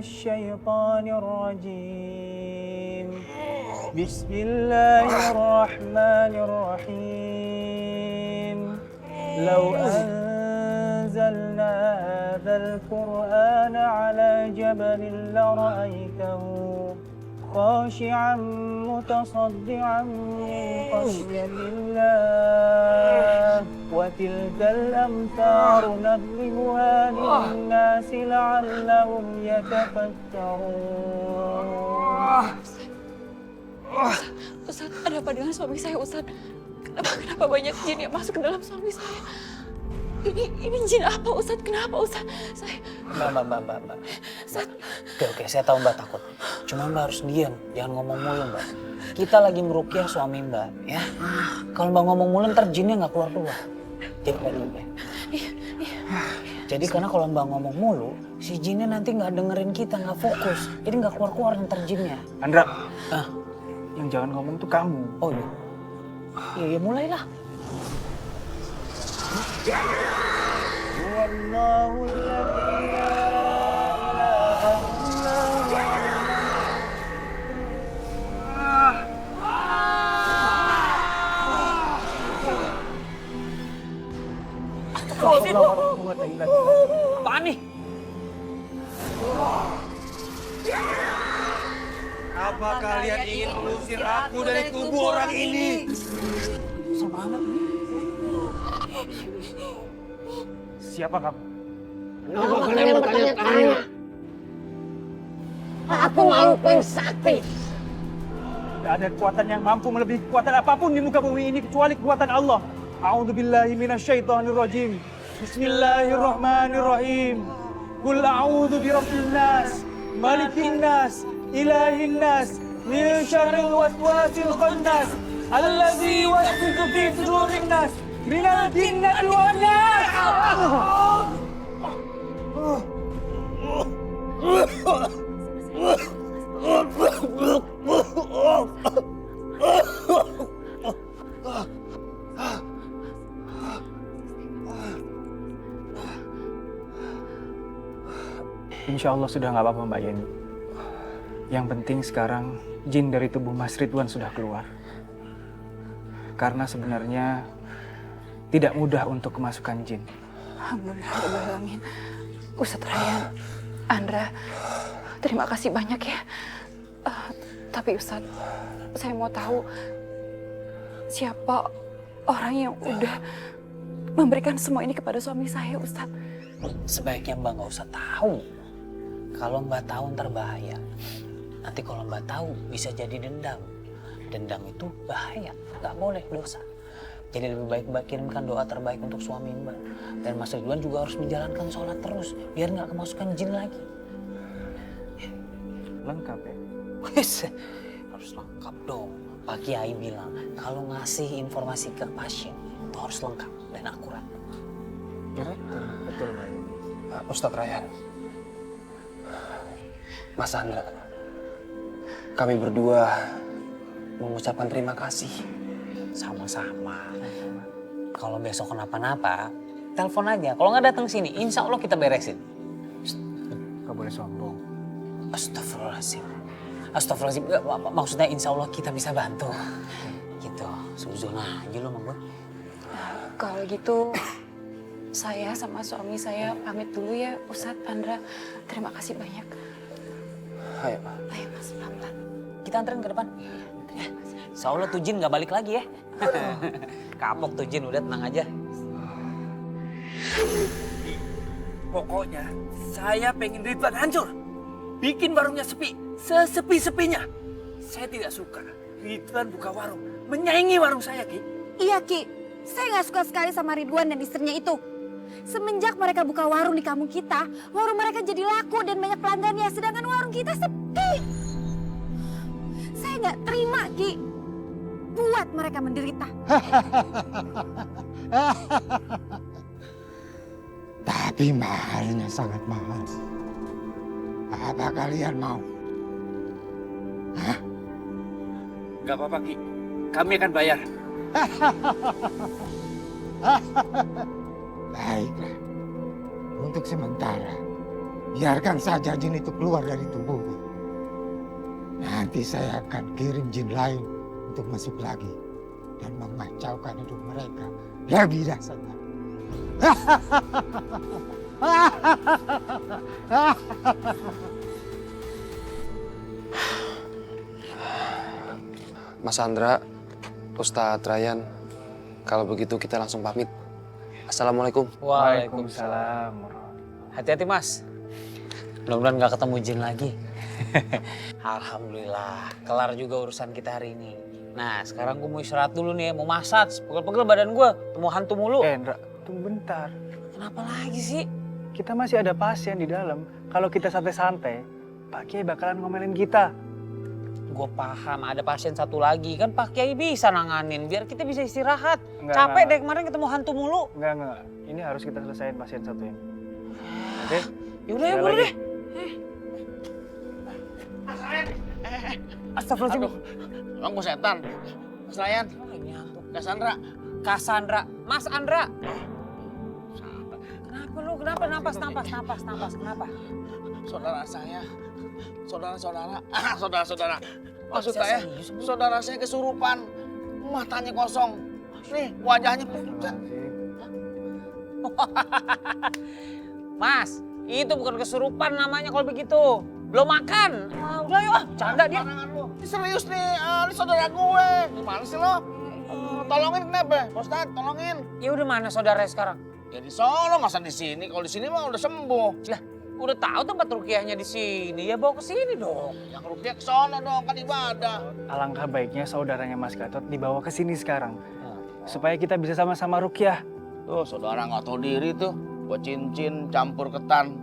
الشيطان الرجيم. بسم الله الرحمن الرحيم. لو أنزلنا هذا القرآن على جبل لرأيته خاشعا متصدعا من خشية الله وتلك الأمثال نضربها للناس لعلهم يتفكرون. Ustaz, ada apa dengan suami saya, Ustaz? Kenapa banyak jin yang masuk ke dalam suami saya? Ini jin apa, Ustaz? Kenapa, Ustaz? Mbak. Ustaz. Oke, saya tahu Mbak takut. Cuma Mbak harus diam, jangan ngomong mulu Mbak. Kita lagi meruqyah suami Mbak, ya. Kalau Mbak ngomong mulu ntar jinnya nggak keluar. Jadi Mbak diam ya. Iya. Jadi karena kalau Mbak ngomong mulu, si jinnya nanti nggak dengerin kita, nggak fokus. Jadi nggak keluar ntar jinnya. Andra, yang jangan ngomong tuh kamu. Oh iya. Ya mulailah. Wallahu la ilaha illa Apaan nih? Apa kalian ingin mengusir aku dari tubuh orang ini? Siapa kamu? Kenapa kalian bertanya-tanya? Aku Mangpeng Sakti. Tidak ada kekuatan yang mampu melebihi kekuatan apapun di muka bumi ini kecuali kekuatan Allah. A'udzubillahi minasyaitonirrajim. Bismillahirrahmanirrahim. Qul a'udzu birabbin nas, malikin nas, ilahin nas, min syarril waswasil khannas, allazi yuwaswisu fi sudurin nas, minal jinnati wan nas. Insya Allah sudah nggak apa-apa Mbak Yeni. Yang penting sekarang jin dari tubuh Mas Ridwan sudah keluar. Karena sebenarnya tidak mudah untuk kemasukan jin. Alhamdulillah. Ustaz Rayyan, Andra, terima kasih banyak ya. Tapi Ustaz, saya mau tahu siapa orang yang udah memberikan semua ini kepada suami saya, Ustaz. Sebaiknya Mbak nggak usah tahu. Kalau Mbak tahu ntar bahaya. Nanti kalau Mbak tahu bisa jadi dendam. Dendam itu bahaya, nggak boleh, dosa. Jadi lebih baik Mbak kirimkan doa terbaik untuk suami Mbak. Dan Mas Ridwan juga harus menjalankan sholat terus, biar nggak kemasukan jin lagi. Lengkap ya? Wes, harus lengkap dong. Pak Kiai bilang, kalau ngasih informasi ke pasien, itu harus lengkap dan akurat. Betul Mbak Yeni. Ustadz Rayyan, Mas Andra, kami berdua mengucapkan terima kasih. Sama-sama. Kalau besok kenapa-napa, telepon aja. Kalau nggak datang sini, insya Allah kita beresin. Gak boleh sombong. Astagfirullahaladzim. Astagfirullahaladzim. Maksudnya insya Allah kita bisa bantu. Gitu. Suzon aja lo sama gue. Kalau gitu, saya sama suami saya pamit dulu ya, Ustadz Andra. Terima kasih banyak. Ayo. Ayo Mas, pelan-pelan. Kita anterin ke depan. Ya. Insya Allah tuh jin nggak balik lagi ya. Kapok tuh jin, udah tenang aja. Pokoknya saya pengen Ridwan hancur. Bikin warungnya sepi, sesepi-sepinya. Saya tidak suka Ridwan buka warung, menyaingi warung saya, Ki. Iya Ki, saya nggak suka sekali sama Ridwan dan istrinya itu. Semenjak mereka buka warung di kampung kita, warung mereka jadi laku dan banyak pelanggannya, sedangkan warung kita sepi. Saya nggak terima Ki, buat mereka menderita. Tapi mahalnya sangat mahal. Apa kalian mau? Hah? Gak apa-apa, Ki. Kami akan bayar. Baiklah. Untuk sementara, biarkan saja jin itu keluar dari tubuhku. Nanti saya akan kirim jin lain untuk masuk lagi dan mengacaukan hidup mereka lebih dahsyatnya. Mas Andra, Ustadz Ryan, kalau begitu kita langsung pamit. Assalamualaikum. Waalaikumsalam. Hati-hati Mas. Mudah-mudahan nggak ketemu jin lagi. Alhamdulillah, kelar juga urusan kita hari ini. Nah, sekarang gue mau istirahat dulu nih, mau massage. Pegel-pegel badan gue, mau hantu mulu. Indra, tunggu bentar. Kenapa lagi sih? Kita masih ada pasien di dalam. Kalau kita santai-santai, Pak Kiai bakalan ngomelin kita. Gue paham, ada pasien satu lagi. Kan Pak Kiai bisa nanganin, biar kita bisa istirahat. Enggak, Capek enggak. deh kemarin ketemu hantu mulu. Enggak. Ini harus kita selesaiin pasien satu ini. Oke? Yaudah ya, Sekali boleh lagi. deh. Astagfirullahaladzim. Emang gue setan? Mas Ryan, Ini hantu. Cassandra. Cassandra, Mas Andra. Kenapa lu? Kenapa? Napas, kenapa? Saudara saya, saudara-saudara. Maksud Saya saya, serius, Bu. saudara saya kesurupan, matanya kosong. Nih, wajahnya pucat. Mas, itu bukan kesurupan namanya kalau begitu. Belum makan. Udah yuk, canda dia. Barangan lu. Ini serius nih, ini saudara gue. Gimana sih lo? Tolongin kenapa? Ustaz, tolongin. Ya udah mana saudaranya sekarang? Ya di Solo, masa di sini? Kalau di sini mah udah sembuh. Lah, udah tahu tempat rukiahnya di sini. Ya bawa ke sini dong. Yang rupiah ke sono dong, kan ibadah. Alangkah baiknya saudaranya Mas Gatot dibawa ke sini sekarang. Supaya kita bisa sama-sama rukyah. Tuh, saudara nggak tahu diri tuh. Buat cincin, campur ketan.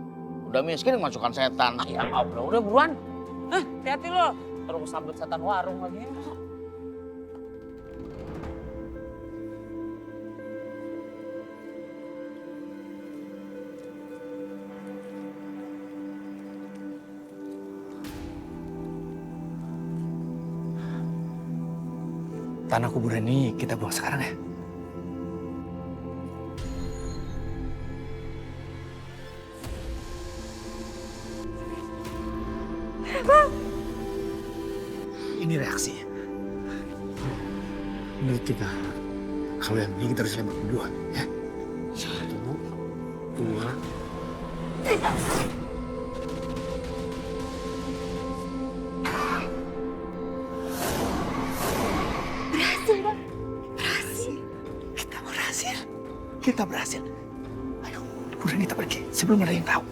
Udah miskin masukkan setan. Ya Allah, udah buruan. Hati-hati lo. Terus sambut setan warung lagi. Tanah kuburan ini kita buang sekarang ya. Ini reaksinya. Menurut kita, kalau yang ini kita harus lempar berdua, ya. 1, 2, Kita berhasil. Ayo, kuburan kita pergi sebelum ada yang tahu.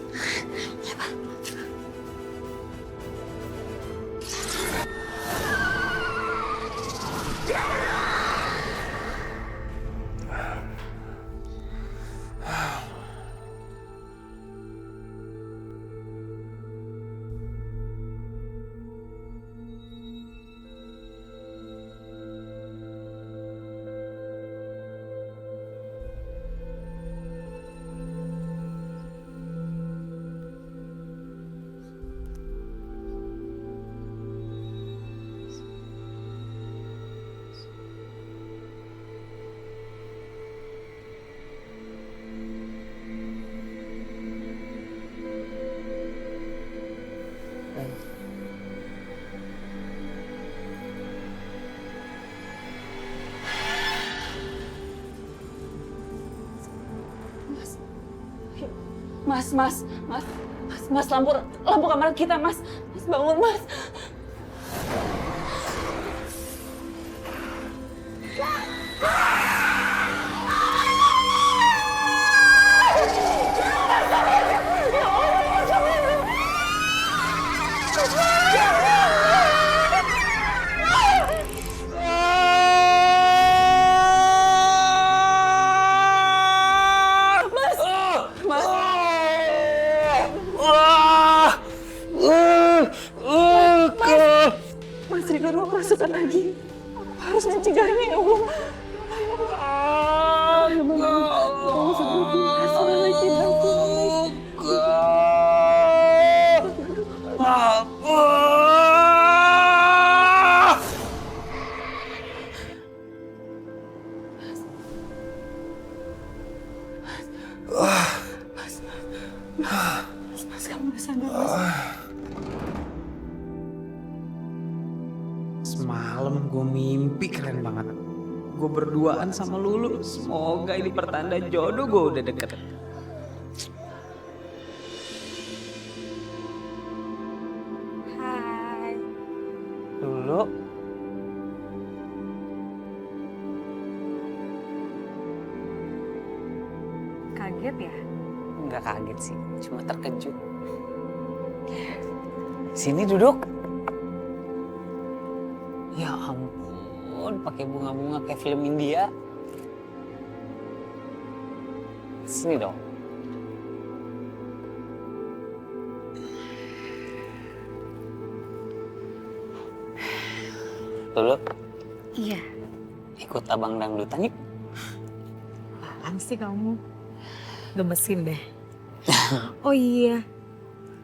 Mas, lampu kamar kita, Mas. Mas, bangun, Mas. Mas Rino udah kerasukan lagi. Harus mencegahnya ya Allah. Mas, kamu sadar Mas. Semalam gue mimpi keren banget. Gue berduaan sama Lulu. Semoga ini pertanda jodoh gue udah deket. Hai. Lulu, Kaget ya? nggak kaget sih, cuma terkejut. Sini duduk. Ya ampun, pakai bunga-bunga kayak film India. Sini dong. Lulu, Iya. ikut abang dangdutan yuk. Apaan sih kamu? Gemesin deh. Oh iya,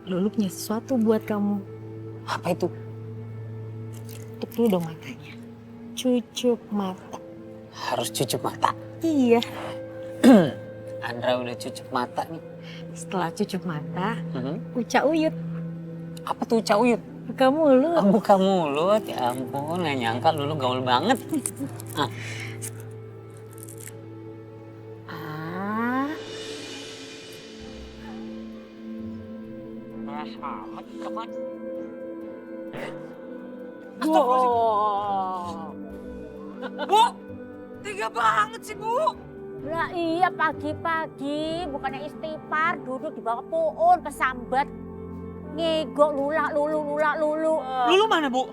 Lulu punya sesuatu buat kamu. Apa itu? Tutup dulu dong matanya. Cucuk mata. Harus cucuk mata. Iya. Andra udah cucuk mata nih. Setelah cucuk mata, Mhm. Uca Uyut. Apa tuh Cak Uyut? Buka mulut. Buka mulut, ya ampun, gak nyangka Lulu gaul banget. Ah, Ah, amat, teman. Bu, tega banget sih Bu. lah iya pagi-pagi bukannya istighfar duduk di bawah pohon kesambat. Ngegok lulu. Lulu mana Bu?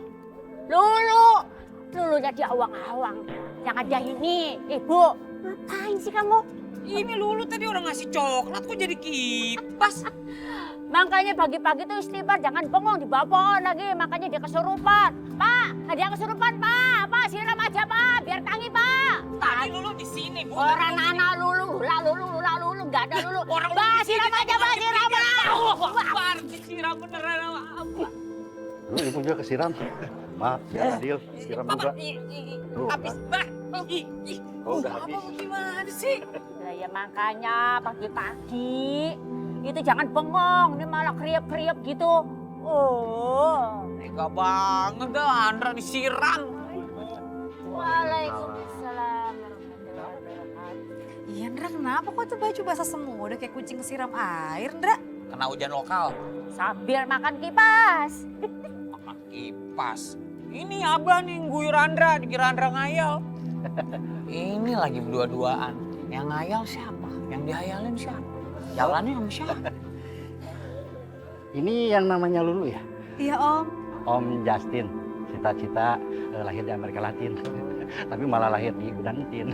Lulunya di awang-awang. Yang ada ini, Ibu. Ngapain sih kamu? Ini Lulu tadi orang ngasih coklat kok jadi kipas. Makanya pagi-pagi tuh istighfar, jangan bengong di bawah pohon lagi. Makanya dia kesurupan. Pak, ada yang kesurupan, Pak. Pak, siram aja, Pak. Biar tangi, Pak. Tadi Lulu di sini Bu. Orang anak lulu. Nggak ada lulu. Orang Pak, siram aja, Pak. Siram aja. Akbar, disiram beneran sama apa? Lu ibu juga kesiram. Maaf, ya Adil, siram juga. Tuh, Habis, Bah. Oh, udah habis. Abang gimana sih? Lah ya makanya pagi-pagi itu jangan bengong. Ini malah kriep-kriep gitu. Oh. Tega banget dah, Andra disiram. Waalaikumsalam warahmatullahi wabarakatuh. Iya, Ndra, kenapa kok tuh baju basah semua? Udah kayak kucing kesiram air, Ndra. Kena hujan lokal. Sambil makan kipas. Makan kipas. Ini Abah nih guyur Andra, dikira Andra ngayal. Ini lagi berdua-duaan. Yang ngayal siapa? Yang dihayalin siapa? Jalannya sama siapa? Ini yang namanya Lulu ya? Iya, Om. Om Justin, cita-cita lahir di Amerika Latin. Tapi malah lahir di Gudang Entin.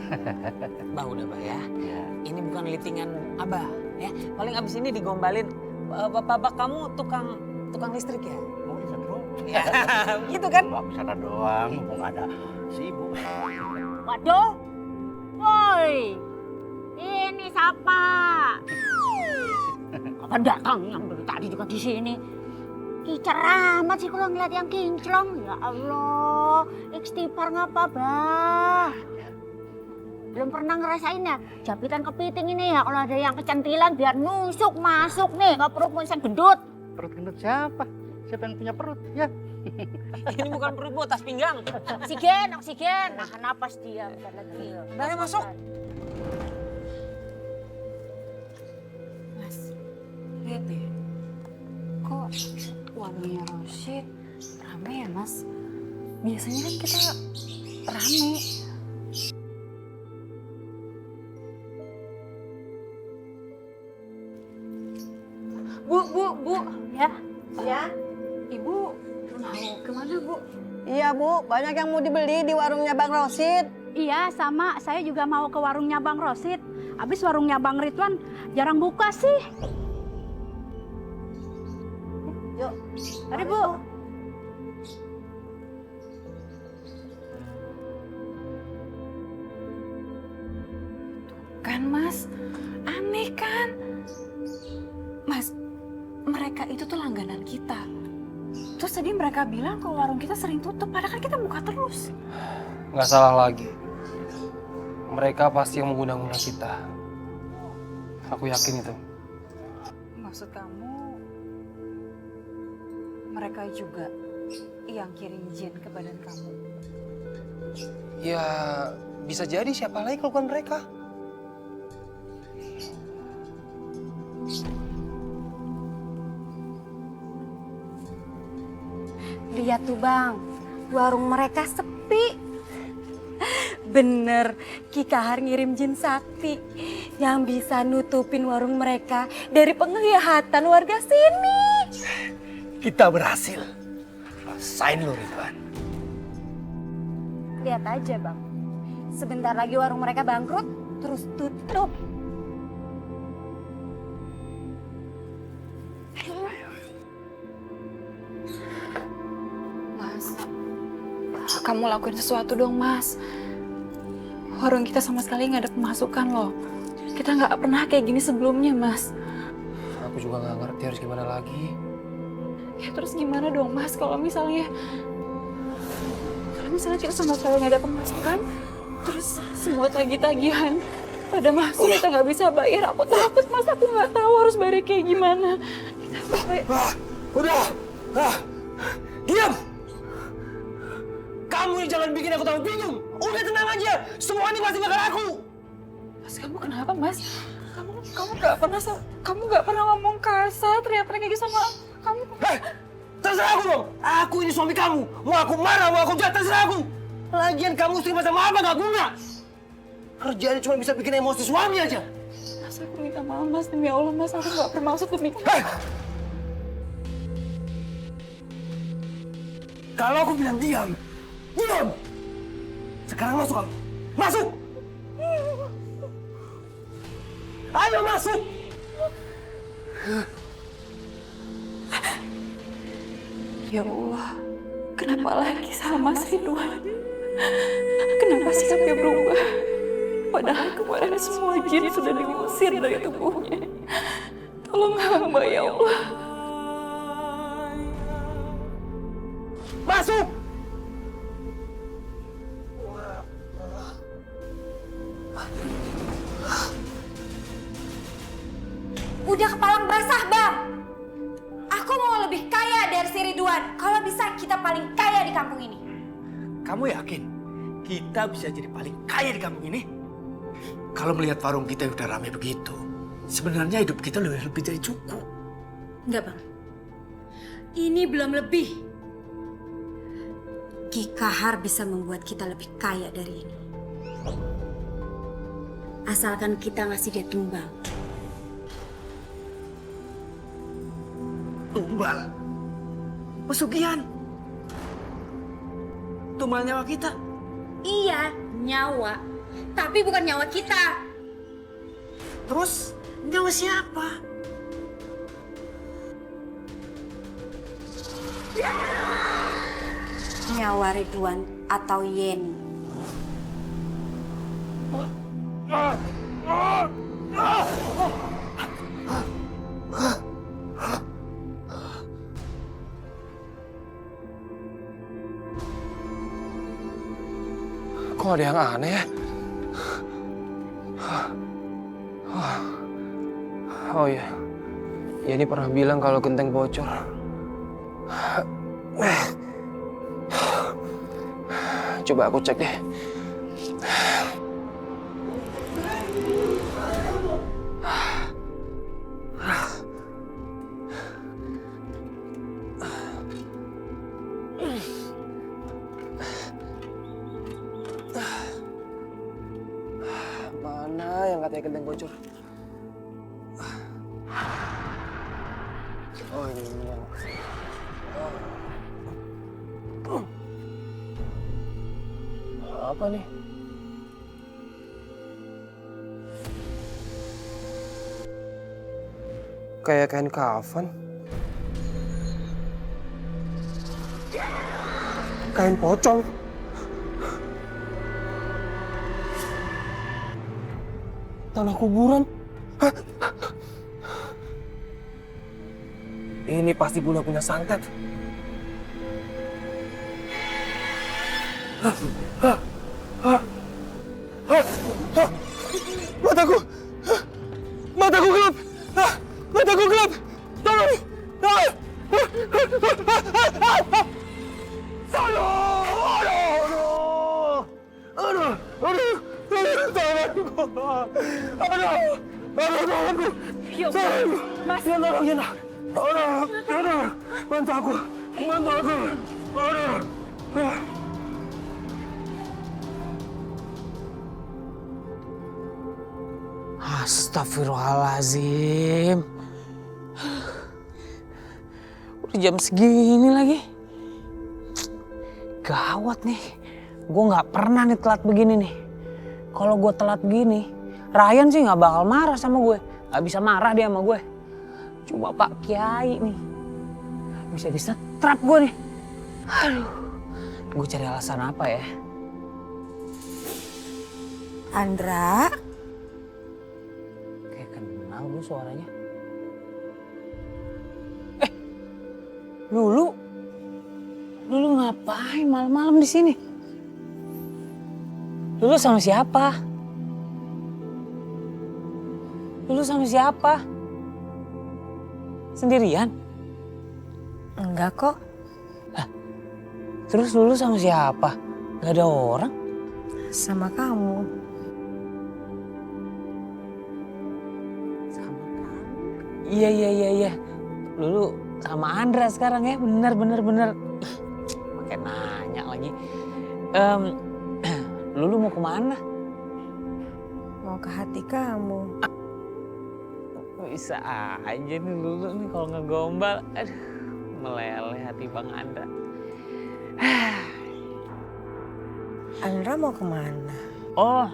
Bah udah Bah ya. Ya. Ini bukan litingan Abah ya. Paling abis ini digombalin. Bapak kamu tukang listrik ya? Oh, bisa dong. Ya, gitu kan? Nggak bisa doang, mumpung ada si ibu. Waduh. Woi. Ini siapa? Kapan datang yang dari tadi juga di sini? Kicer amat sih kalau ngeliat yang kinclong. Ya Allah. Istighfar ngapa, Bah? Belum pernah ngerasain ya japitan kepiting ini ya. Kalau ada yang kecantilan biar nusuk masuk nih ke perut yang gendut. Perut gendut siapa? Siapa yang punya perut? Ya. Ini bukan perut Bu, tas pinggang. Oksigen. Nah, napas dia bentar lagi. Dari masuk. Mas, lihat deh. Kok warnanya Rosyid rame ya, Mas? Biasanya kan kita rame. Bu. Ya. Ibu mau kemana, Bu? Iya Bu, banyak yang mau dibeli di warungnya Bang Rosid. Iya, sama. Saya juga mau ke warungnya Bang Rosid. Habis warungnya Bang Ridwan jarang buka sih. Yuk, Mari, Bu. Kan, Mas. Aneh kan? Mas, mereka itu tuh langganan kita. Terus tadi mereka bilang kalau warung kita sering tutup, padahal kan kita buka terus. Nggak salah lagi. Mereka pasti yang mengguna-guna kita. Aku yakin itu. Maksud kamu, mereka juga yang kirim jin ke badan kamu? Ya, bisa jadi siapa lagi kalau bukan mereka. Lihat tuh Bang, warung mereka sepi. Bener, Ki Kahar ngirim jin sakti yang bisa nutupin warung mereka dari penglihatan warga sini. Kita berhasil. Rasain lo, Ridwan. Lihat aja Bang, sebentar lagi warung mereka bangkrut, terus tutup. Mas, kamu lakuin sesuatu dong, Mas. Warung kita sama sekali nggak ada pemasukan loh. Kita nggak pernah kayak gini sebelumnya, Mas. Aku juga nggak ngerti harus gimana lagi. Ya terus gimana dong, Mas? Kalau misalnya kita sama sekali nggak ada pemasukan, terus semua tagih-tagihan pada masuk kita nggak bisa bayar. Aku takut, Mas. Aku nggak tahu harus bayar kayak gimana. Udah. Diam. Kamu yang jangan bikin aku tambah bingung. Udah tenang aja. Semua ini pasti bakal aku. Mas, kamu kenapa, Mas? Kamu nggak pernah ngomong kasar, teriak-teriak kayak gitu sama kamu. Terserah aku dong. Aku ini suami kamu. Mau aku marah, mau aku jahat, terserah aku. Lagian kamu istri macam apa nggak guna. Kerjanya cuma bisa bikin emosi suami aja. Mas, aku minta maaf, Mas. Demi Allah, Mas. Aku nggak bermaksud demikian. Kalau aku bilang diam, diam. Sekarang masuk kamu. Masuk. Ayo masuk. Ya Allah, kenapa lagi sama Mas Ridwan? Kenapa sikapnya berubah? Padahal kemarin semua jin sudah diusir dari tubuhnya. Tolong hamba ya Allah. Masuk. Udah kepalang basah Bang. Aku mau lebih kaya dari si Ridwan. Kalau bisa kita paling kaya di kampung ini. Kamu yakin kita bisa jadi paling kaya di kampung ini? Kalau melihat warung kita udah ramai begitu, sebenarnya hidup kita lebih dari cukup. Enggak Bang. Ini belum lebih. Ki Kahar bisa membuat kita lebih kaya dari ini. Asalkan kita ngasih dia tumbal. Tumbal? Pesugihan? Tumbal nyawa kita? Iya, nyawa. Tapi bukan nyawa kita. Terus nyawa siapa? Nyawa Ridwan atau Yeni. Kok ada yang aneh ya? Oh iya, Yeni pernah bilang kalau genteng bocor. Coba aku cek deh. Mana yang katanya genteng bocor? Oh ini yang... Apa nih? Kayak kain kafan. Kain pocong. Tanah kuburan. Hah? Ini pasti Bunda punya santet. Mataku! Mataku gelap! Mataku gelap! Tolong! Ya Allah, Mas. Ya tolongin lah. Bantu aku. Astagfirullahaladzim. Udah jam segini lagi. Gawat nih. Gue nggak pernah nih telat begini nih. Kalau gue telat begini, Ryan sih nggak bakal marah sama gue. Nggak bisa marah dia sama gue. Cuma Pak Kiai nih. Bisa disetrap gue nih. Aduh. Gue cari alasan apa ya? Andra? Kayak kenal gue suaranya. Lulu ngapain malam-malam di sini? Lulu sama siapa? Sendirian? Enggak kok. Terus Lulu sama siapa? Gak ada orang? Sama kamu. Iya. Lulu sama Andra sekarang ya, bener. Pakai nanya lagi. Lulu mau kemana? Mau ke hati kamu. Bisa aja nih Lulu nih kalau ngegombal. Aduh, meleleh hati Bang Andra. Andra mau kemana? Oh,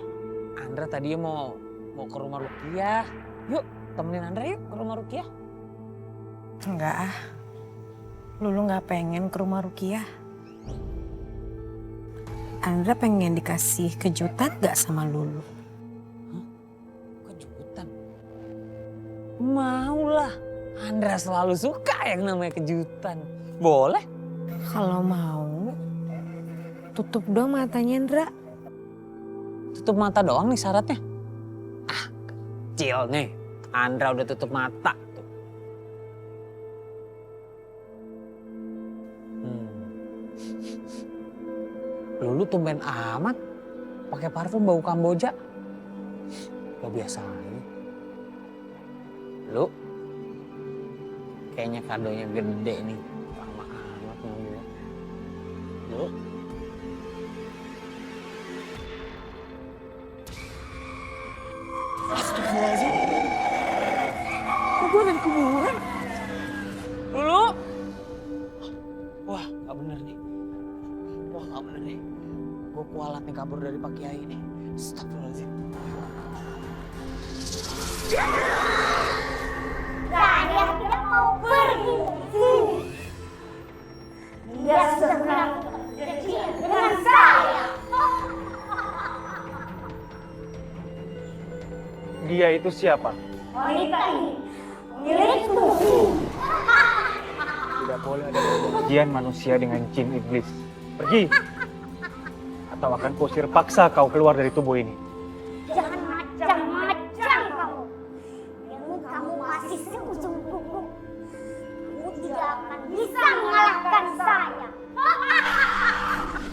Andra tadinya mau ke rumah Rukiah. Yuk, temenin Andra yuk ke rumah Rukiah. Enggak ah. Lulu nggak pengen ke rumah Rukiah. Andra pengen dikasih kejutan gak sama Lulu? Hah? Kejutan? Maulah. Andra selalu suka yang namanya kejutan. Boleh? Kalau mau, tutup dong matanya Andra. Tutup mata doang nih syaratnya? Ah, kecil nih. Andra udah tutup mata. Lulu tumben amat pakai parfum bau Kamboja. Gak biasa aja. Lu kayaknya kadonya gede nih. Lama amat ngambilnya. Lu Astagfirullahaladzim. Kok gue ada di kuburan? Lulu. Wah, gak bener nih. Gue kualat nih kabur dari Pak Kiai ini. Astagfirullahaladzim. Saya tidak mau pergi sini. Dia sudah menangkap dengan saya. Dia itu siapa? Wanita ini milikku. Tidak boleh ada perjanjian manusia dengan jin iblis. Pergi! Atau akan kusir paksa kau keluar dari tubuh ini. Jangan macam-macam kamu. Ilmu kamu masih seujung kuku. Kamu tidak akan bisa mengalahkan saya.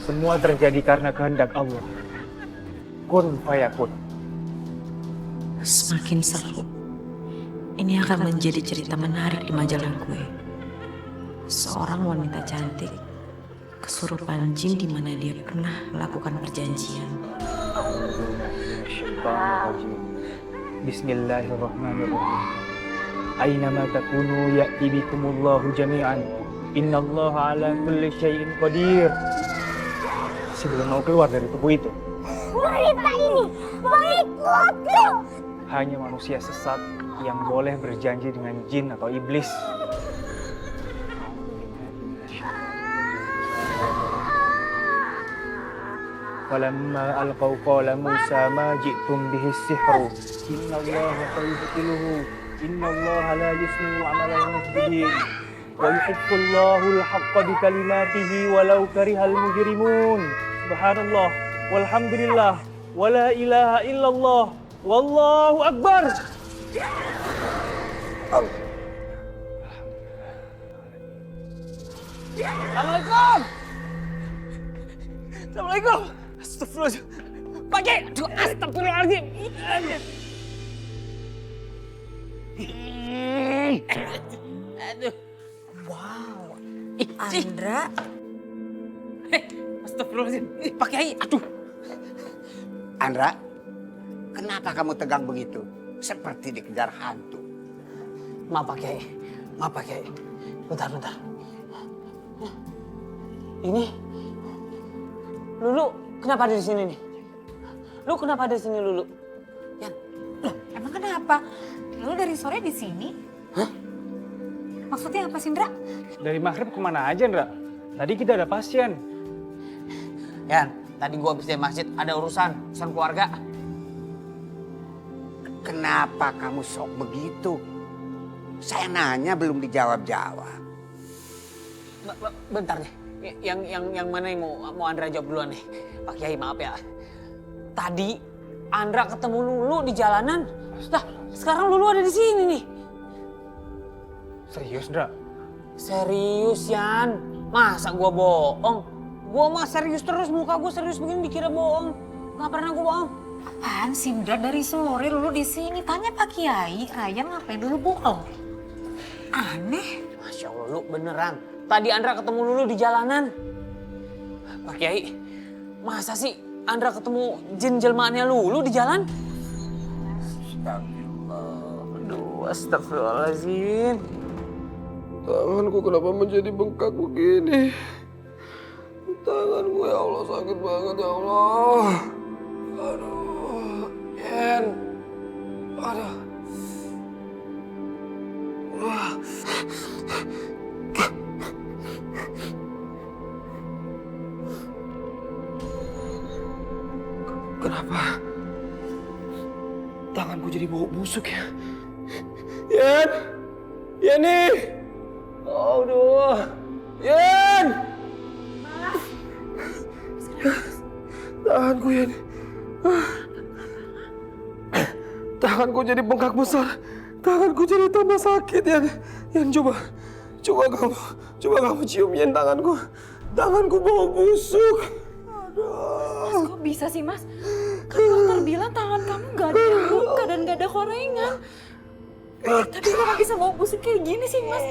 Semua terjadi karena kehendak Allah. Kun fayakun. Semakin seru. Ini akan menjadi cerita menarik di majalah gue. Seorang wanita cantik kesurupan jin di mana dia pernah melakukan perjanjian. Bismillahirrahmanirrahim. Aynama takunu ya'ti bikumullahu jami'an. Innallaha ala kulli syai'in qadir. Sebelum mau keluar dari tubuh itu, Wanita ini mengikuti. hanya manusia sesat yang boleh berjanji dengan jin atau iblis. Falamma alqaw qala Musa ma ji'tum bihi as-sihru innallaha sayubtiluhu innallaha la yuslihu 'amalal mufsidin wa yuhibbullahu al-haqqa bi kalimatihi walau karihal mujrimun. Subhanallah walhamdulillah wa la ilaha illallah wallahu akbar. Assalamualaikum. Assalamualaikum. Astagfirullahaladzim. Pak Kiai, aduh astagfirullahaladzim. Aduh. Wow. Andra. Astagfirullahaladzim. Pak Kiai, aduh. Andra, kenapa kamu tegang begitu? Seperti dikejar hantu. Maaf Pak Kiai. Maaf Pak Kiai. Bentar. Ini Lulu kenapa ada di sini nih? Lu kenapa ada di sini Lulu? Yan. Loh, emang kenapa? Lu dari sore di sini? Hah? Maksudnya apa sih, Indra? Dari maghrib kemana aja, Ndra? Tadi kita ada pasien. Yan, tadi gua habis dari masjid ada urusan keluarga. Kenapa kamu sok begitu? Saya nanya belum dijawab-jawab. Bentar nih. Yang mana yang mau Andra jawab duluan nih? Pak Kiai maaf ya. Tadi Andra ketemu Lulu di jalanan. Lah, sekarang Lulu ada di sini nih. Serius, Ndra? Serius, Yan. Masa gua bohong? Gua mah serius terus, muka gua serius begini dikira bohong. Gak pernah gua bohong. Apaan sih, Indra? Dari sore Lulu di sini. Tanya Pak Kiai, Ryan ngapain dulu bohong? Aneh. Masya Allah, Lu beneran. Tadi Andra ketemu Lulu di jalanan. Pak Kiai, masa sih Andra ketemu jin jelmaannya Lulu di jalan? Aduh, astagfirullahaladzim. Tanganku kenapa menjadi bengkak begini? Tanganku ya Allah sakit banget ya Allah. Aduh, Yen. Aduh. Wah. Kenapa tanganku jadi bau busuk ya? Yen! Yeni! Aduh! Yen! Tanganku Yen. Tanganku jadi bengkak besar. Tanganku jadi tambah sakit Yen. Yen coba kamu cium Yen tanganku. Tanganku bau busuk. Mas, kok bisa sih, Mas? Kan dokter bilang tangan kamu gak ada luka dan gak ada korengan. Tapi kenapa bisa bau busuk kayak gini sih, Mas?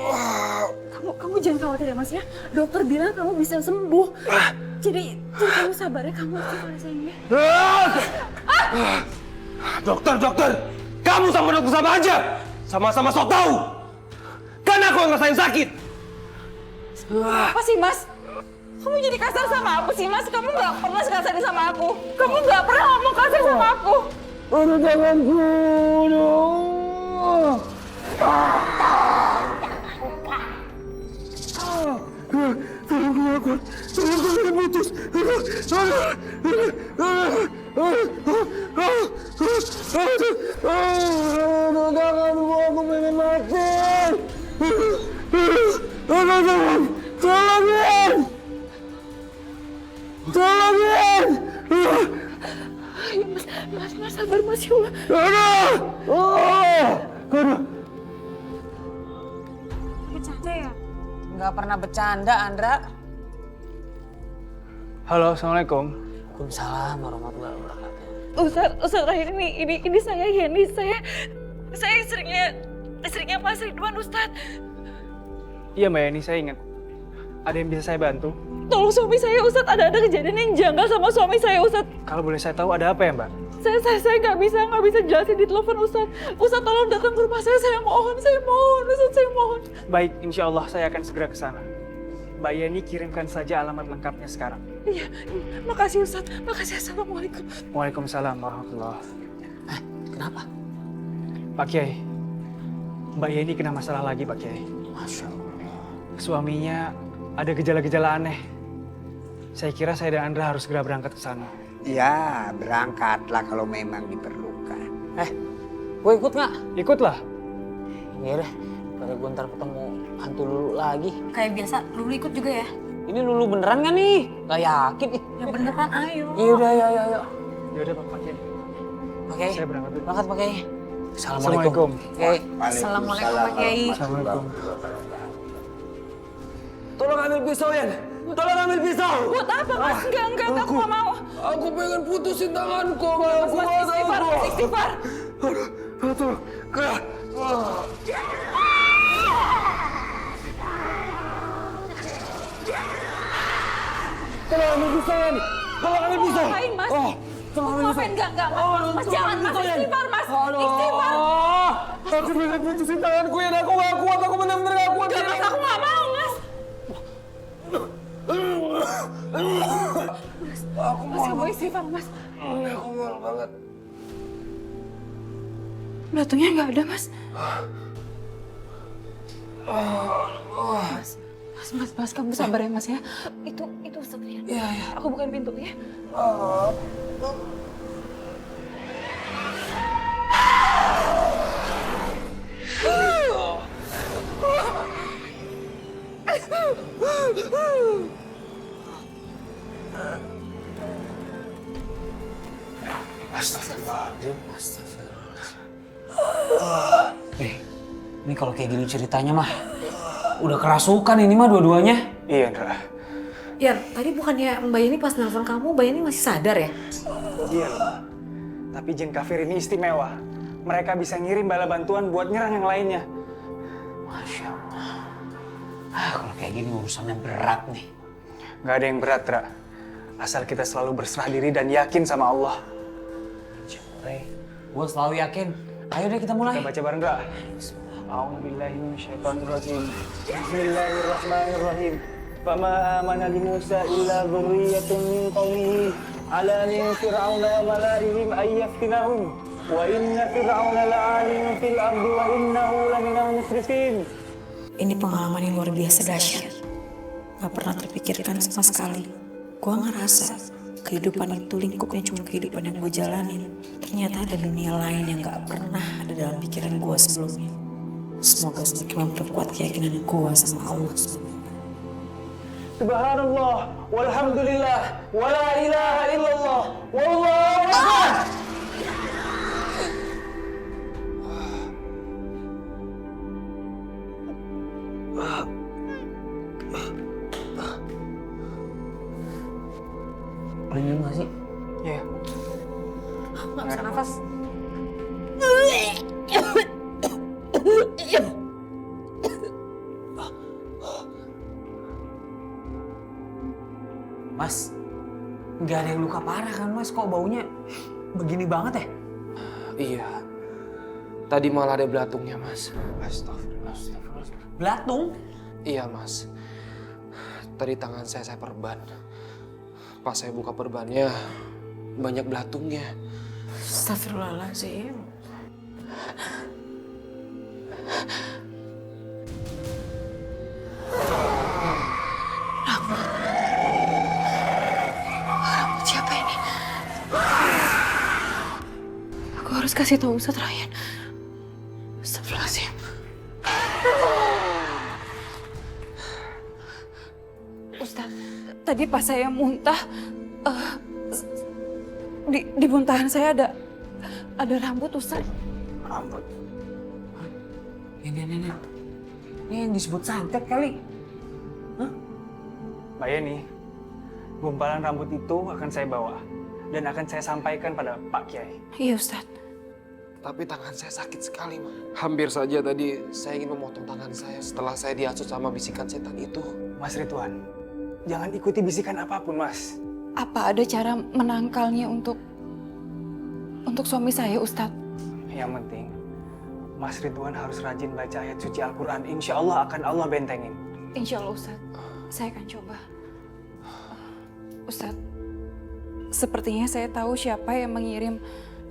Kamu jangan khawatir ya, Mas ya. Dokter bilang kamu bisa sembuh. Jadi kamu sabar ya, kamu harus sayangnya. Dokter, kamu sama dokter sama aja. Sama-sama sok tahu. Kan aku yang ngerasain sakit. Apa sih, Mas? Kamu jadi kasar sama aku sih, Mas. Kamu gak pernah kasar sama aku. Kamu gak pernah ngomong kasar sama aku. Aduh, tanganku. Tanganku putus. Tanganku aku pengen mati. Tolongin! Ayo, Mas, sabar, Mas, ya Allah. Bercanda ya? Nggak pernah bercanda, Andra. Halo, Assalamualaikum. Waalaikumsalam warahmatullahi wabarakatuh. Ustaz Rahir, ini saya Yeni. Saya istrinya Mas Ridwan, Ustaz. Iya, Mbak Yeni, saya ingat. Ada yang bisa saya bantu? Tolong suami saya, Ustaz. Ada kejadian yang janggal sama suami saya, Ustaz. Kalau boleh saya tahu ada apa ya, Mbak? Saya nggak bisa jelasin di telepon, Ustaz. Ustaz, tolong datang ke rumah saya mohon, Ustaz, saya mohon. Baik, insya Allah saya akan segera ke sana. Mbak Yeni kirimkan saja alamat lengkapnya sekarang. Iya, makasih Ustaz. Makasih, Assalamualaikum. Waalaikumsalam warahmatullahi. Kenapa? Pak Kiai, Mbak Yeni kena masalah lagi, Pak Kiai. Masya Allah. Suaminya ada gejala-gejala aneh. Saya kira saya dan Andra harus segera berangkat ke sana. Ya, berangkatlah kalau memang diperlukan. Gue ikut nggak? Ikutlah. Iya deh, pada gue ntar ketemu hantu Lulu lagi. Kayak biasa, Lulu ikut juga ya? Ini Lulu beneran nggak nih? Gak yakin nih. Ya beneran, ayo. Yaudah, ayo. Yaudah, Pak Kiai. Oke. Saya berangkat dulu. Berangkat, Pak Kiai. Assalamualaikum. Oke. Assalamualaikum, Pak Kiai. Assalamualaikum. Tolong ambil pisau, Yan. Tolong ambil pisau. Buat apa, Mas? Enggak, aku nggak mau. Aku pengen putusin tanganku, aku nggak tahu. Istighfar. Aduh, betul. Keras. Tolong ambil pisau. Tolong ambil pisau. Ngapain, Mas? Tolong ambil pisau. Ngapain? Enggak. Mas, jangan, Mas. Istighfar, Mas. Istighfar. Aku pengen putusin tanganku ya. Aku nggak kuat. Aku benar-benar nggak kuat. Mas, aku nggak mau, Mas. Mas, kamu istighfar, Mas. Aku mual banget. Belatungnya nggak ada, Mas. Mas, kamu sabar ya, Mas ya. Itu Ustadz. Iya. Aku bukain pintu ya. Astagfirullahaladzim. Ini kalau kayak gini ceritanya mah udah kerasukan ini mah dua-duanya. Iya, Ndra. Ya, tadi bukannya Mbak Yeni pas nelfon kamu, Mbak Yeni masih sadar ya? Iya loh. Tapi jin kafir ini istimewa. Mereka bisa ngirim bala bantuan buat nyerang yang lainnya. Masya Allah. Kalau kayak gini urusannya berat nih. Gak ada yang berat, Ndra. Asal kita selalu berserah diri dan yakin sama Allah. Gue selalu yakin. Ayo deh kita mulai. Kita baca bareng, Ndra. A'udzubillahiminasyaitonirrajim. Bismillahirrahmanirrahim. Fama amana li Musa illa dzurriyyatun min qaumihi ala min fir'auna wa mala'ihim ayyaftinahum wa inna fir'auna la'alin fil ardi wa innahu laminal musrifin. Ini pengalaman yang luar biasa dahsyat. Gak pernah terpikirkan sama sekali. Gue ngerasa kehidupan itu lingkupnya cuma kehidupan yang gue jalanin. Ternyata ada dunia lain yang gak pernah ada dalam pikiran gue sebelumnya. Semoga semakin memperkuat keyakinan gue sama Allah. Subhanallah, walhamdulillah, wa la ilaha illallah, wallahu akbar. Boleh minum gak sih? Iya. Nggak bisa nafas. Mas, nggak ada yang luka parah kan Mas? Kok baunya begini banget ya? Iya. Tadi malah ada belatungnya, Mas. Astagfirullah. Belatung? Iya, Mas. Tadi tangan saya perban. Pas saya buka perbannya, banyak belatungnya. Astagfirullahaladzim. Rambut siapa ini? Aku harus kasih tahu Ustadz Ryan. Astagfirullahaladzim. Ustadz, tadi pas saya muntah, di muntahan saya ada rambut, Ustadz. Rambut. Ini yang disebut santet kali. Hah? Mbak Yeni, gumpalan rambut itu akan saya bawa dan akan saya sampaikan pada Pak Kiai. Iya, Ustadz. Tapi tangan saya sakit sekali, Ma. Hampir saja tadi saya ingin memotong tangan saya setelah saya dihasut sama bisikan setan itu. Mas Ridwan, jangan ikuti bisikan apapun, Mas. Apa ada cara menangkalnya untuk suami saya, Ustadz? Yang penting, Mas Ridwan harus rajin baca ayat suci Al-Quran. Insya Allah akan Allah bentengin. Insya Allah, Ustadz. Saya akan coba. Ustadz, sepertinya saya tahu siapa yang mengirim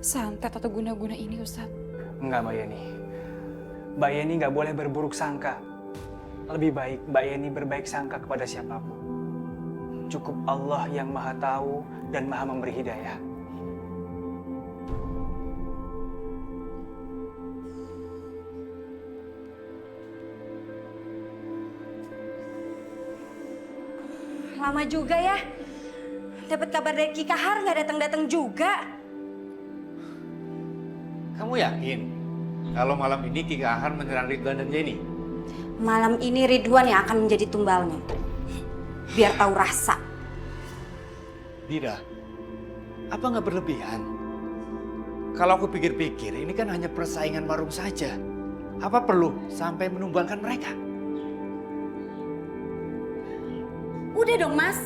santet atau guna-guna ini, Ustadz. Enggak, Mbak Yeni. Mbak Yeni nggak boleh berburuk sangka. Lebih baik Mbak Yeni berbaik sangka kepada siapapun. Cukup Allah yang Maha Tahu dan Maha Memberi Hidayah. Lama juga ya. Dapat kabar dari Ki Kahar nggak datang-datang juga. Kamu yakin kalau malam ini Ki Kahar menyerang Ridwan dan Yeni? Malam ini Ridwan yang akan menjadi tumbalnya. Biar tahu rasa. Dira, Apa nggak berlebihan? Kalau aku pikir-pikir, ini kan hanya persaingan warung saja. Apa perlu sampai menumbangkan mereka? Udah dong Mas,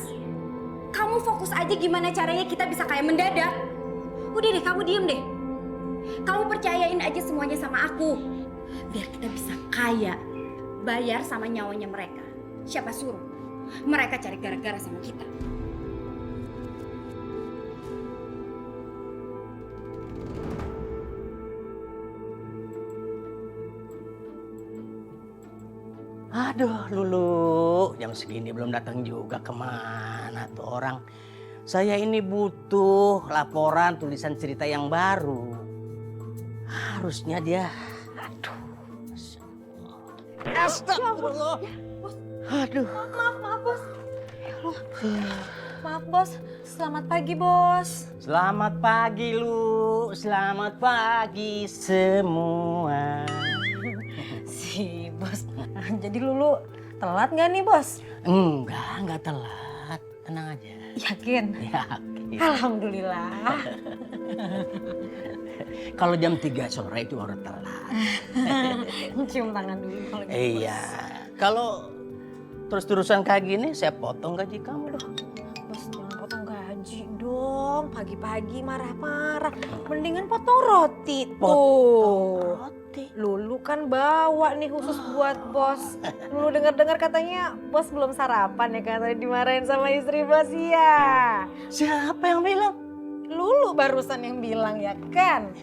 kamu fokus aja gimana caranya kita bisa kaya mendadak. Udah deh, kamu diem deh. Kamu percayain aja semuanya sama aku. Biar kita bisa kaya, bayar sama nyawanya mereka. Siapa suruh mereka cari gara-gara sama kita. Aduh, Lulu, jam segini belum datang juga, kemana tuh orang? Saya ini butuh laporan tulisan cerita yang baru. Harusnya dia, aduh. Astagfirullah. Aduh. Maaf bos. Maaf bos, selamat pagi bos. Selamat pagi Lu, selamat pagi semua. Si bos, jadi Lulu telat nggak nih bos? Enggak telat, tenang aja. Yakin? Yakin. Alhamdulillah. Kalau jam 3 sore itu baru telat. Cium tangan dulu kalau gitu. Iya, kalau terus-terusan kayak gini saya potong gaji kamu loh. Bos jangan potong gaji dong, pagi-pagi marah-marah. Mendingan potong roti tuh. Roti? Lulu kan bawa nih khusus buat bos. Lulu dengar-dengar katanya bos belum sarapan ya, katanya dimarahin sama istri bos ya. Siapa yang bilang? Lulu barusan yang bilang ya kan?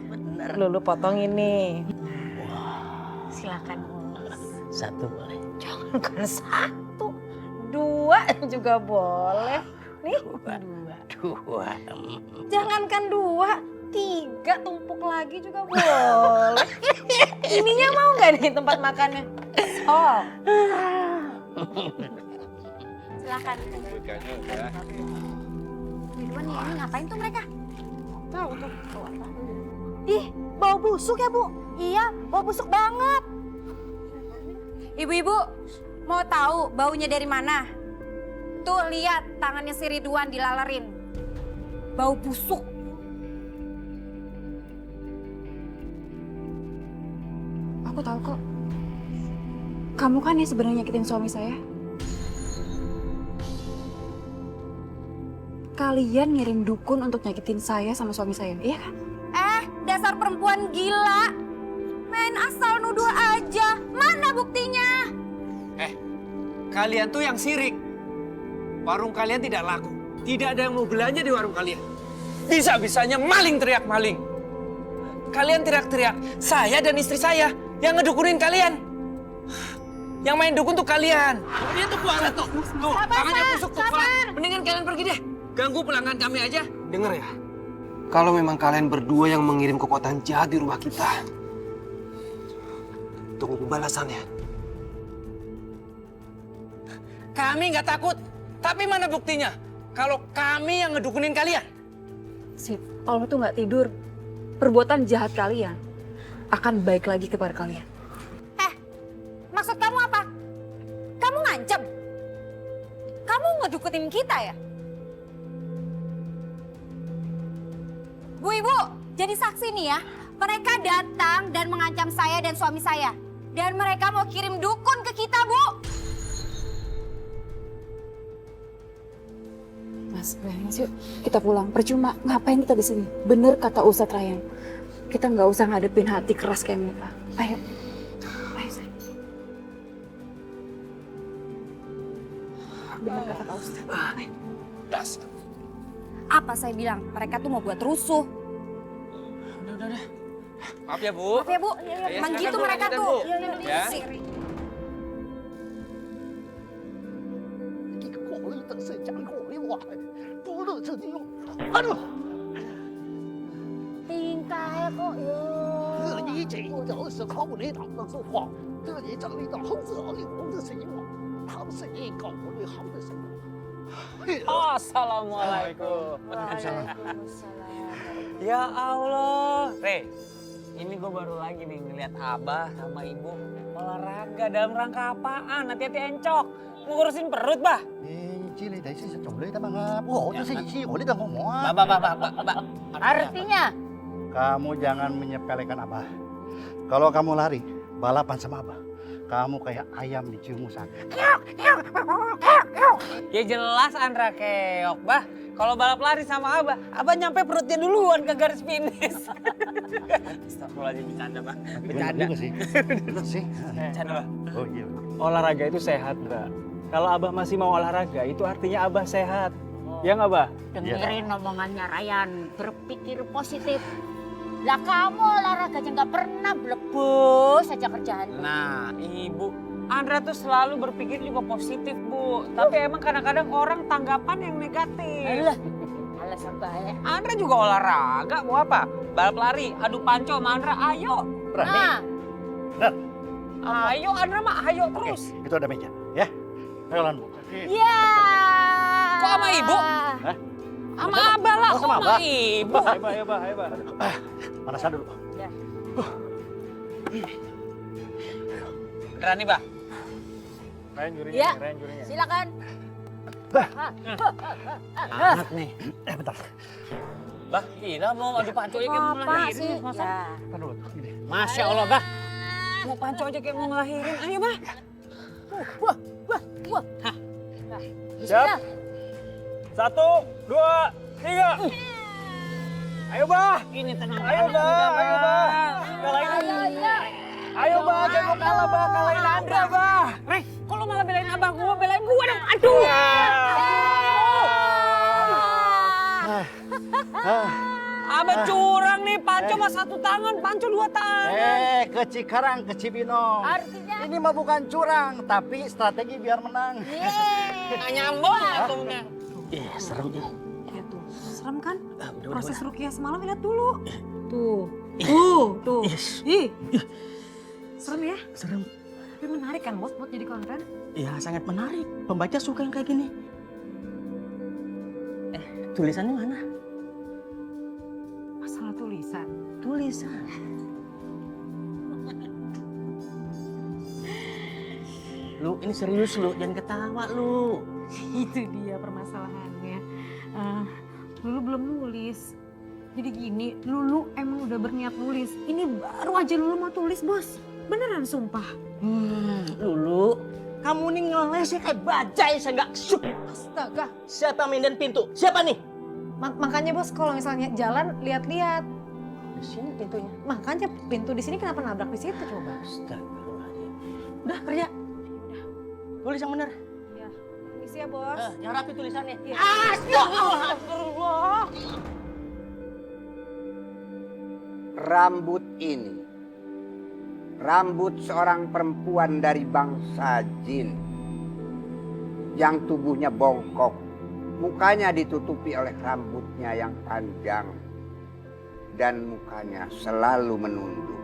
Bener. Lulu potong ini. Silakan bos. Satu boleh. Jangan satu, 2 juga boleh. Nih, Dua. Jangankan 2, 3 tumpuk lagi juga boleh. Ininya mau nggak nih tempat makannya? Oh. Silakan. Ridwan ya, ini ngapain tuh mereka? Tahu tuh. Ih, bau busuk ya Bu? Iya, bau busuk banget. Ibu-ibu, mau tahu baunya dari mana? Tuh lihat tangannya si Ridwan dilalerin. Bau busuk. Aku tahu kok. Kamu kan yang sebenarnya nyakitin suami saya. Kalian ngirim dukun untuk nyakitin saya sama suami saya, iya kan? Dasar perempuan gila. Main asal nuduh aja. Mana buktinya? Kalian tuh yang sirik. Warung kalian tidak laku. Tidak ada yang mau belanja di warung kalian. Bisa-bisanya maling teriak maling. Kalian teriak-teriak, saya dan istri saya yang ngedukunin kalian. Yang main dukun tuh kalian. Dia tuh kuala tuh. Tuh, tangannya busuk tuh. Mendingan kalian pergi deh. Ganggu pelanggan kami aja. Dengar ya, kalau memang kalian berdua yang mengirim kekuatan jahat di rumah kita, tunggu balasannya. Kami nggak takut. Tapi mana buktinya? Kalau kami yang ngedukunin kalian. Sip, kalau tuh nggak tidur, perbuatan jahat kalian akan baik lagi kepada kalian. Maksud kamu apa? Kamu ngancem? Kamu ngedukutin kita ya? Bu Ibu, jadi saksi nih ya. Mereka datang dan mengancam saya dan suami saya. Dan mereka mau kirim dukun ke kita, Bu. Mas, yuk kita pulang. Percuma, ngapain kita di sini? Bener kata Ustadz Ryan. Kita nggak usah ngadepin hati keras kayak mereka. Ayo. Ayo, sayang. Bener kata Ustadz. Apa saya bilang? Mereka tuh mau buat rusuh. Udah. Maaf ya, Bu. Maaf ya, Bu. Emang gitu mereka tuh. Ya. Siri. 點解個樣？你这就是靠你党的说话，这里整理的猴子流氓的谁嘛？他们是一搞不好的谁嘛Assalamualaikum. Ya Allah. Re, ini gue baru lagi nih ngeliat Abah sama Ibu olahraga dalam rangka apaan? Hati-hati encok. Mau ngurusin perut, Bah? Artinya? Kamu jangan menyepelekan Abah. Kalau kamu lari, balapan sama Abah, kamu kayak ayam di ciumusan. Ya jelas Andra keok, Bah. Kalau balap lari sama Abah, Abah nyampe perutnya duluan ke garis finish. Astagfirullahaladzim, bercanda, Bah. Bercanda. Bercanda, Bah. Oh iya. Olahraga itu sehat, Mbak. Kalau Abah masih mau olahraga, itu artinya Abah sehat. Ya nggak, Bah? Dengerin omongannya Ryan, berpikir positif. Lah kamu olahraganya nggak pernah blebus saja kerjaan. Nah, Ibu, Andra tuh selalu berpikir juga positif, Bu. Tapi emang kadang-kadang orang tanggapan yang negatif. Alah, alasan baik. Andra juga olahraga, mau apa? Balap lari, adu panco sama Andra, ayo. Nah, Ayo Andra mah, ayo terus. Itu ada meja, ya. Ayo lan, Bu. ya. Kok sama Ibu? Hah? Sama Abah lah, Oh, kok sama sama Abah? Ibu. Ayo, Bah. Panasan dulu. Ya. Beneran nih, Bah? Ryan jurinya, Ya. Ryan jurinya. Silakan. Amat nih. Bentar. Bah, gila mau adu panco aja kayak mau Apa ngelahirin. sih? Masa? Ya. Bentar dulu. Gini. Masya Allah, Bah. Mau panco aja kayak mau ngelahirin. Ayo, Bah. Wah. Siap. 1, 2, 3. Ayo, Bah. Ini tenang. Ayo, Bah. Kalahin Andra. Ayo, Bah. Jangan mau kalah, Bah. Kalahin Andra, Bah. Reh, kok lo malah belain abang gua, belain gua dong. Aduh. Abang curang nih, panco mah 1 tangan, panco 2 tangan. Ke Cikarang, ke Cibinong. Artinya? Ini mah bukan curang, tapi strategi biar menang. Nggak nyambung ngomongnya. Serem ih. Ya tuh, serem kan? Udah, Proses rukiah semalam lihat dulu. Tuh. Ih. Serem ya? Serem. Tapi menarik kan bos buat jadi konten? Ya sangat menarik. Pembaca suka yang kayak gini. Tulisannya mana? Masalah tulisan. Tulisan. Lu ini serius lu, jangan ketawa lu. Itu dia permasalahannya. Lulu belum nulis. Jadi gini, Lulu emang udah berniat nulis. Ini baru aja Lulu mau tulis bos. Beneran sumpah. Lulu, kamu nih ngelesnya kayak bajai saya nggak syuk. Astaga. Siapa yang mainin pintu? Siapa nih? Makanya bos kalau misalnya jalan lihat-lihat. Di sini pintunya. Makanya pintu di sini kenapa nabrak di situ coba? Astagfirullahaladzim. Udah kerja. Tulis yang bener. Ya, isi ya bos. Yang rapi tulisannya. Ya. Astagfirullah. Rambut ini, rambut seorang perempuan dari bangsa jin yang tubuhnya bongkok, mukanya ditutupi oleh rambutnya yang panjang dan mukanya selalu menunduk.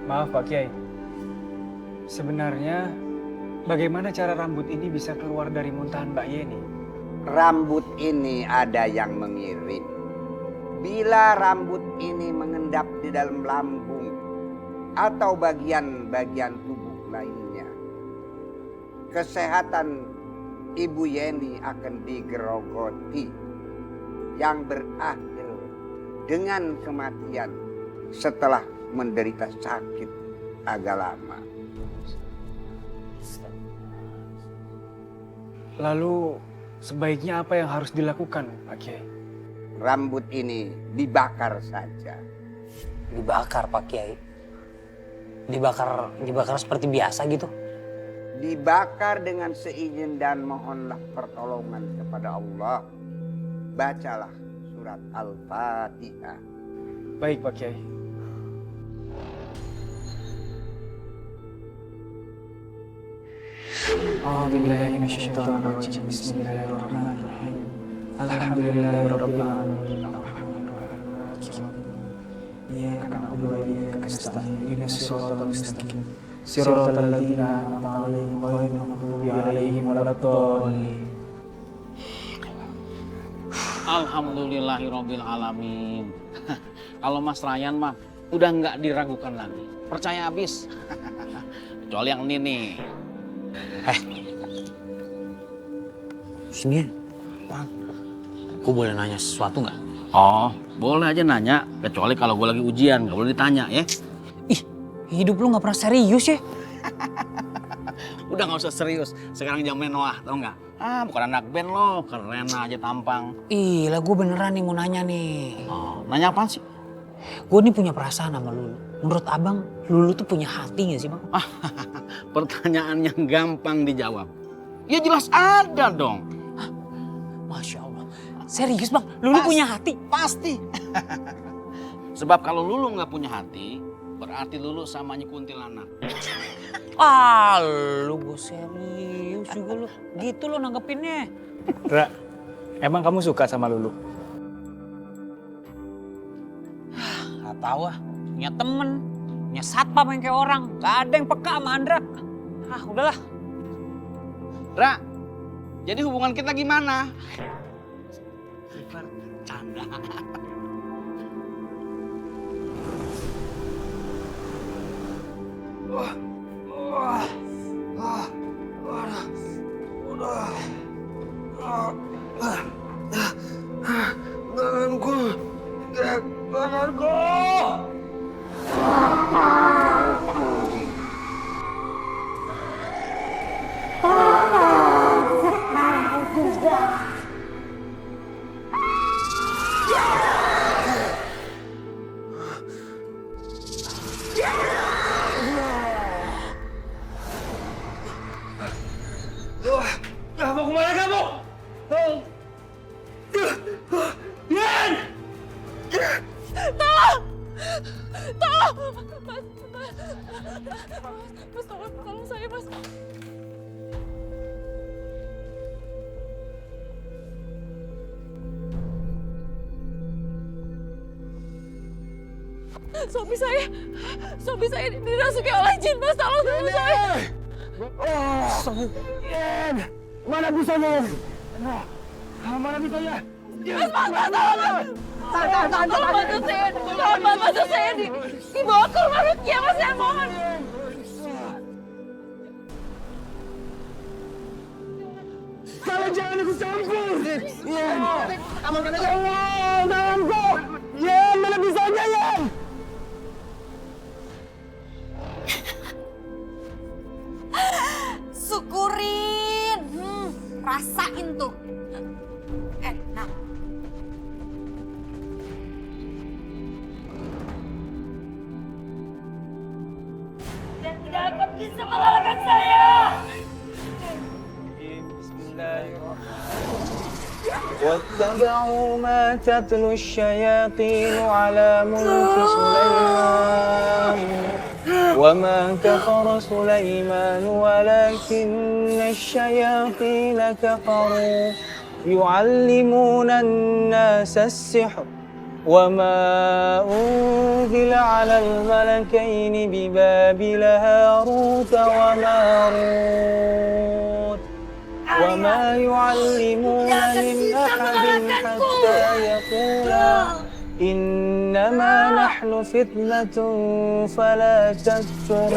Maaf, Pak Kiai. Sebenarnya bagaimana cara rambut ini bisa keluar dari muntahan Mbak Yeni? Rambut ini ada yang mengirit. Bila rambut ini mengendap di dalam lambung atau bagian-bagian tubuh lainnya, kesehatan Ibu Yeni akan digerogoti yang berakhir dengan kematian setelah menderita sakit agak lama. Lalu sebaiknya apa yang harus dilakukan, Pak Kiai? Rambut ini dibakar saja. Dibakar, Pak Kiai? Dibakar seperti biasa gitu? Dibakar dengan seizin dan mohonlah pertolongan kepada Allah. Bacalah surat Al-Fatihah. Baik, Pak Kiai. A'udzubillahiminasyaitonirrajim. Bismillahirrahmanirrahim. Alhamdulillahirabbil alamin. Iyyaka na'budu wa iyyaka nasta'in. Ihdinas siratal mustaqim. Siratal ladzina an'amta 'alaihim ghairil maghdubi 'alaihim waladdallin. Alhamdulillahirabbil alamin. Kalau Mas Ryan mah udah nggak diragukan lagi. Percaya habis. Kecuali yang ini nih. Sini. Aku boleh nanya sesuatu nggak? Oh, boleh aja nanya. Kecuali kalau gue lagi ujian, nggak boleh ditanya ya. Ih, hidup lu nggak pernah serius ya? Udah nggak usah serius. Sekarang zamannya Noah, tau nggak? Bukan anak band lo, keren aja tampang. Ih, lah gue beneran nih mau nanya nih. Oh, nanya apaan sih? Gue nih punya perasaan sama Lulu. Menurut abang, Lulu tuh punya hati gak sih bang? Pertanyaan yang gampang dijawab. Ya jelas ada dong. Masya Allah. Serius bang, Lulu punya hati? Pasti. Sebab kalau Lulu nggak punya hati, berarti Lulu samanya kuntilanak. Lu gue serius juga lu. Gitu lo nanggepinnya. Ra, emang kamu suka sama Lulu? Gak tau ah, punya temen, punya satpam yang kayak orang. Gak ada yang peka sama Andra. Udahlah. Ra, jadi hubungan kita gimana? Canda. Tanganku. Mau kemana kamu? Yan! Tolong! Tolong! Mas, tolong saya, Mas. Suami saya dirasuki oleh jin, Mas. Tolong suami saya. Yan! Mana bisanya? Mana bisanya? Mas, tolong, Mas. Tolong bantu saya. Tolong bantu saya dibawa ke rumah Rukia, Mas. Saya mohon. Kalian jangan ikut campur. Yan! Amankan aja. Allah, tanganku. Yan, mana bisanya, Yan? Syukurin. Rasain tuh. Enak. Dan tidak akan bisa mengalahkan saya. واتبعوا ما تتلو الشياطين على ملك سليمان وما كفر سليمان ولكن الشياطين كفروا يعلمون الناس السحر وما أنزل على الملكين ببابل هاروت وماروت وما يعلمون من أحد حتى يقولا إنما نحن فتنة فلا تكفر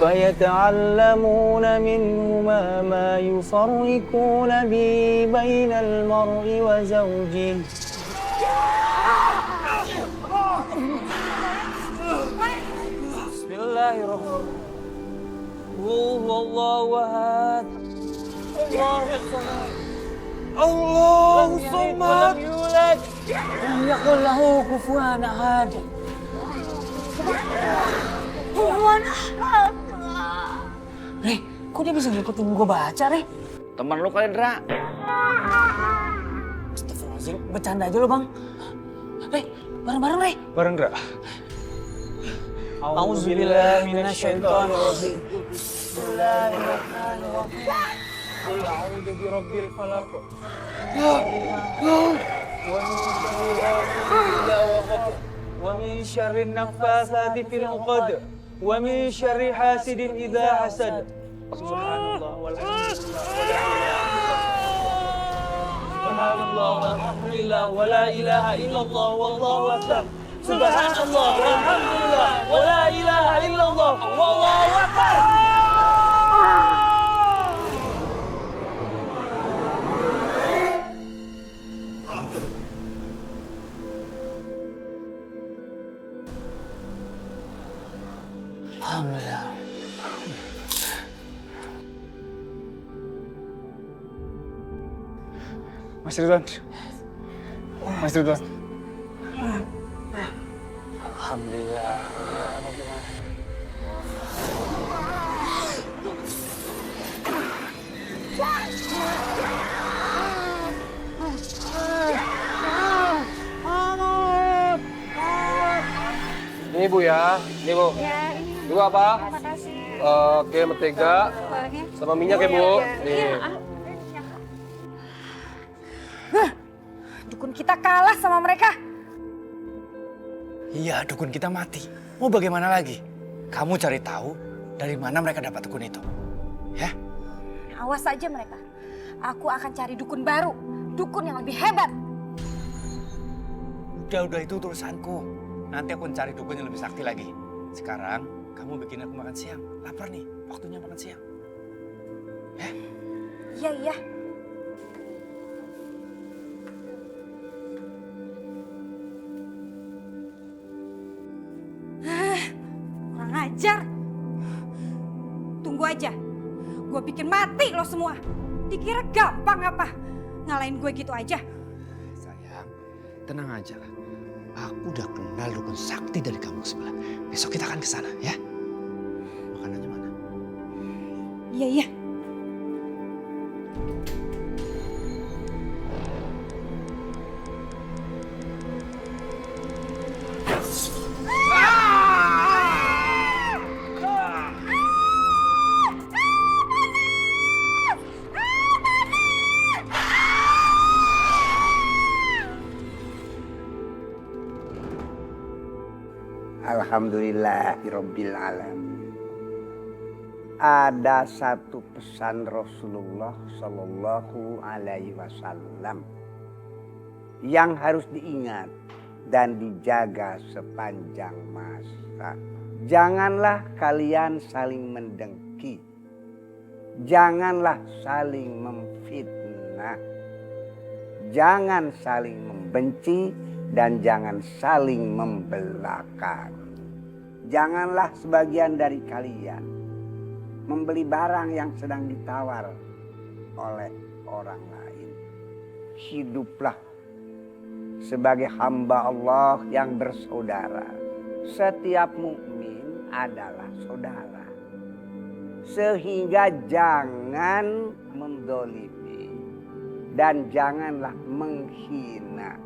فيتعلمون منهما ما يفرقون به بين المرء وزوجه بسم الله الرحمن الرحيم قل هو الله أحد الله الصمد ولم يولد ولم يكن له كفوا أحد Re, kok dia bisa ngikutin gue baca, Re? Teman lu kali, Dra. Astagfirullahaladzim, bercanda aja lo, Bang. Re, bareng-bareng, Re. Bareng, Dra. A'udzubillahi minasyaitonir rajim. Bismillahirrahmanirrahim. Qul a'udzu birabbil falaq. Wa min syarri naffasati fil 'uqad. Wa min syarri hasidin idza hasad. Subhanallah walhamdulillah wa la ilaha illallah wallahu akbar. Subhanallah walhamdulillah wa la ilaha illallah wallahu akbar. Mas Ridwan. Mas Ridwan. Alhamdulillah. Ini Bu ya, ini Bu. Dua apa? Oke, mentega sama minyak ya Bu. Nih. Dukun kita kalah sama mereka. Iya, dukun kita mati. Mau bagaimana lagi? Kamu cari tahu dari mana mereka dapat dukun itu. Ya? Awas saja mereka. Aku akan cari dukun baru. Dukun yang lebih hebat. Udah itu urusanku. Nanti aku cari dukun yang lebih sakti lagi. Sekarang kamu bikin aku makan siang. Lapar nih, waktunya makan siang. Ya? Iya. Kurang ajar. Tunggu aja. Gue bikin mati lo semua. Dikira gampang apa? Ngalahin gue gitu aja. Sayang, tenang aja lah. Aku udah kenal dukun sakti dari kampung sebelah. Besok kita akan ke sana ya. Makanannya mana? Iya. Alhamdulillahirabbil alamin. Ada satu pesan Rasulullah Shallallahu Alaihi Wasallam yang harus diingat dan dijaga sepanjang masa. Janganlah kalian saling mendengki, janganlah saling memfitnah, jangan saling membenci, dan jangan saling membelakang. Janganlah sebagian dari kalian membeli barang yang sedang ditawar oleh orang lain. Hiduplah sebagai hamba Allah yang bersaudara. Setiap mukmin adalah saudara. Sehingga jangan mendolimi dan janganlah menghina.